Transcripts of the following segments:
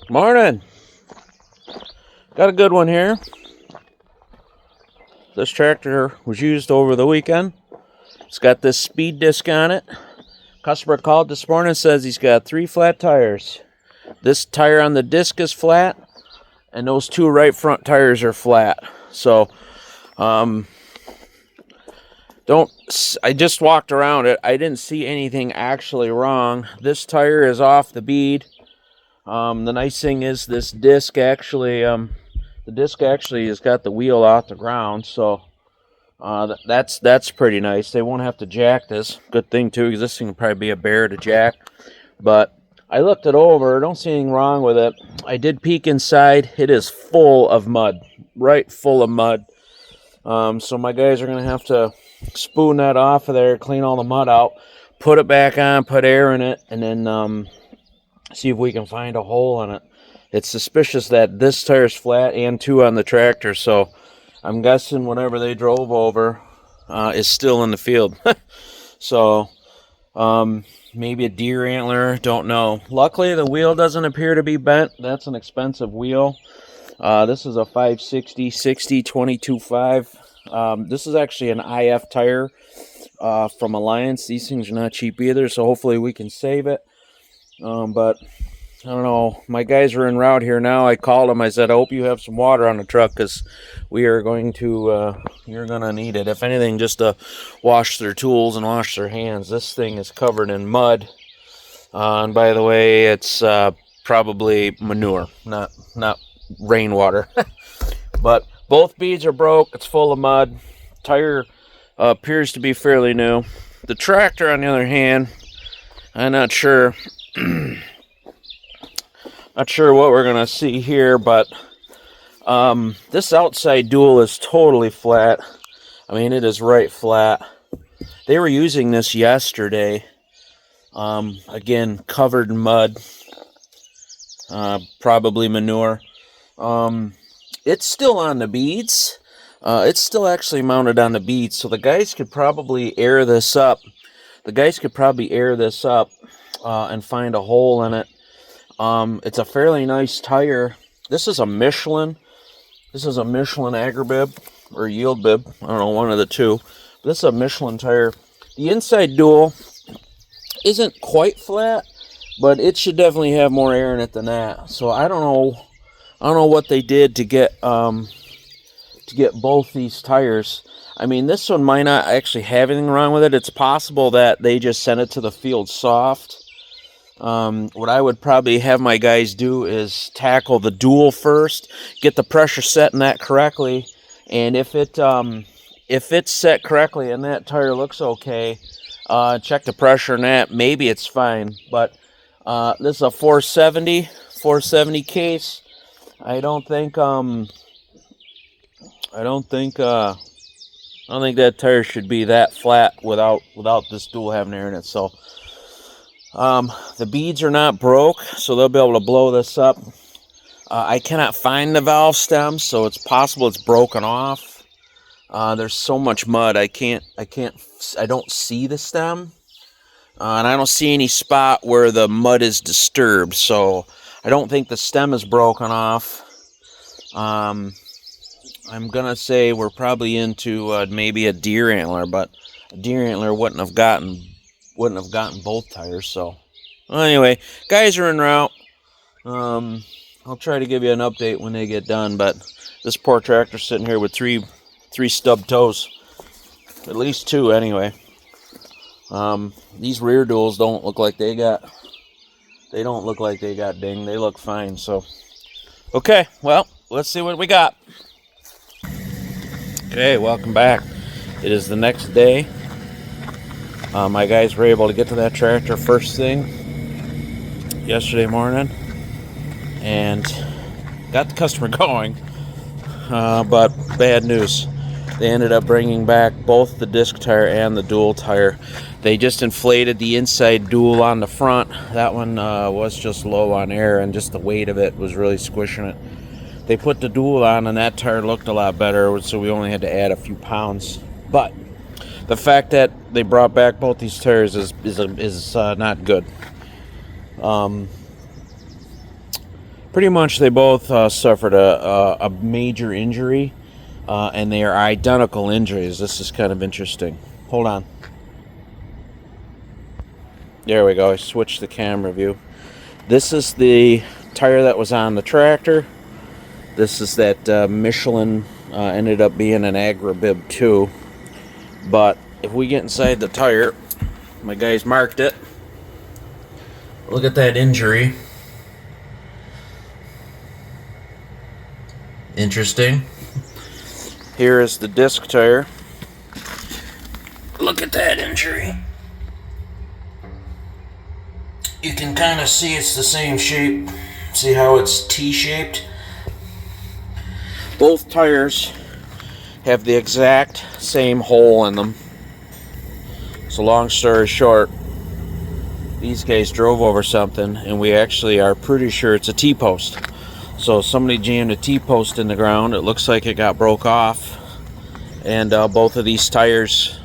Morning. Got a good one here. This tractor was used over the weekend. It's got this speed disc on it. Customer called this morning and says he's got 3 flat tires. This tire on the disc is flat, and those 2 right front tires are flat. So, I just walked around it. I didn't see anything actually wrong. This tire is off the bead. The nice thing is this disc actually, the disc actually has got the wheel off the ground, so that's pretty nice. They won't have to jack this. Good thing too, because this thing would probably be a bear to jack. But I looked it over. Don't see anything wrong with it. I did peek inside. It is full of mud, right full of mud. So my guys are gonna have to spoon that off of there, clean all the mud out, put it back on, put air in it, and then see if we can find a hole in it. It's suspicious that this tire's flat and 2 on the tractor, so I'm guessing whatever they drove over is still in the field. So maybe a deer antler, don't know. Luckily the wheel doesn't appear to be bent. That's an expensive wheel. This is a 560 60 22.5. This is actually an IF tire from Alliance. These things are not cheap either, so hopefully we can save it. But I don't know. My guys are en route here now. I called them. I said, I hope you have some water on the truck, because we are going to, you're going to need it. If anything, just to wash their tools and wash their hands. This thing is covered in mud. And by the way, it's probably manure, not rainwater. But both beads are broke. It's full of mud. Tire appears to be fairly new. The tractor, on the other hand, I'm not sure. Not sure what we're gonna see here, but this outside dual is totally flat. I mean, it is right flat. They were using this yesterday. Again, covered in mud, probably manure. It's still on the beads. It's still actually mounted on the beads, so the guys could probably air this up. And find a hole in it. It's a fairly nice tire. This is a Michelin. This is a Michelin Agribib or Yield Bib. I don't know, one of the two. This is a Michelin tire. The inside dual isn't quite flat, but it should definitely have more air in it than that. So I don't know what they did to get both these tires. I mean, this one might not actually have anything wrong with it. It's possible that they just sent it to the field soft. What I would probably have my guys do is tackle the dual first, get the pressure set in that correctly, and if it's set correctly and that tire looks okay, check the pressure in that. Maybe it's fine. But this is a 470 case. I don't think that tire should be that flat without this dual having air in it. So the beads are not broke, so they'll be able to blow this up. I cannot find the valve stem, so it's possible it's broken off. There's so much mud, I don't see the stem, and I don't see any spot where the mud is disturbed. So I don't think the stem is broken off. I'm gonna say we're probably into maybe a deer antler, but a deer antler wouldn't have gotten both tires. So anyway, guys are en route. I'll try to give you an update when they get done, but this poor tractor's sitting here with three stubbed toes, at least 2 anyway. These rear duals don't look like they got dinged. They look fine. So okay, well, let's see what we got. Okay, welcome back. It is the next day. My guys were able to get to that tractor first thing yesterday morning and got the customer going, but bad news. They ended up bringing back both the disc tire and the dual tire. They just inflated the inside dual on the front. That one was just low on air, and just the weight of it was really squishing it. They put the dual on, and that tire looked a lot better, so we only had to add a few pounds. But the fact that they brought back both these tires is not good. Pretty much they both suffered a major injury, and they are identical injuries. This is kind of interesting. Hold on. There we go. I switched the camera view. This is the tire that was on the tractor. This is that Michelin, ended up being an Agribib too. But if we get inside the tire, my guys marked it. Look at that injury. Interesting. Here is the disc tire. Look at that injury. You can kind of see it's the same shape. See how it's T-shaped? Both tires have the exact same hole in them. So long story short, these guys drove over something, and we actually are pretty sure it's a T-post. So somebody jammed a T-post in the ground. It looks like it got broke off, and both of these tires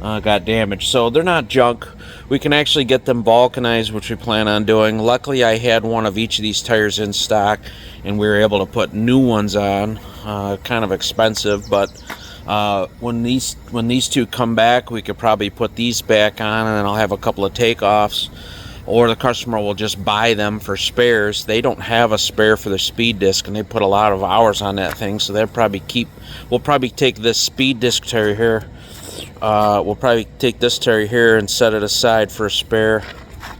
got damaged. So they're not junk. We can actually get them vulcanized, which we plan on doing. Luckily, I had one of each of these tires in stock, and we were able to put new ones on. Kind of expensive, but when these two come back, we could probably put these back on, and then I'll have a couple of takeoffs. Or the customer will just buy them for spares. They don't have a spare for their speed disc, and they put a lot of hours on that thing, so they'll probably we'll probably take this speed disc tire here. We'll probably take this tire here and set it aside for a spare.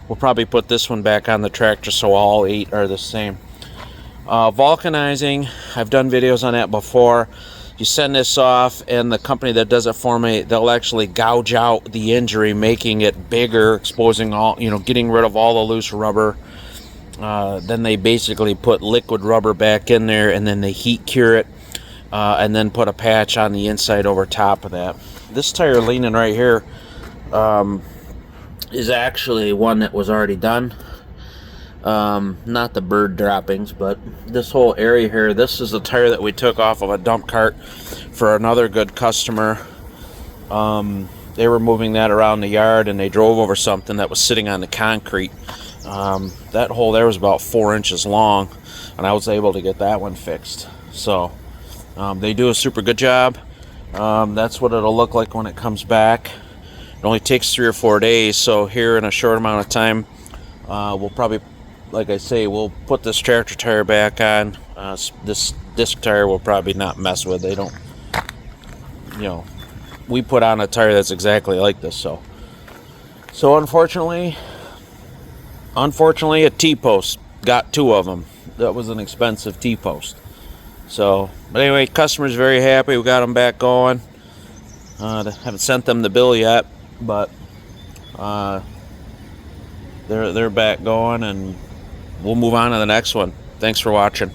We'll probably put this one back on the tractor so all 8 are the same. Vulcanizing, I've done videos on that before. You send this off, and the company that does it for me, they'll actually gouge out the injury, making it bigger, exposing all, getting rid of all the loose rubber. Then they basically put liquid rubber back in there, and then they heat cure it, and then put a patch on the inside over top of that. This tire leaning right here is actually one that was already done. Not the bird droppings, but this whole area here, this is a tire that we took off of a dump cart for another good customer. They were moving that around the yard, and they drove over something that was sitting on the concrete. That hole there was about 4 inches long, and I was able to get that one fixed. So they do a super good job. That's what it'll look like when it comes back. It only takes 3 or 4 days, so here in a short amount of time, we'll probably, like I say, we'll put this tractor tire back on. This disc tire will probably not mess with. They don't, we put on a tire that's exactly like this. So unfortunately, a T-post, got 2 of them. That was an expensive T-post. So, but anyway, customer's very happy. We got them back going. Haven't sent them the bill yet, but they're back going, and we'll move on to the next one. Thanks for watching.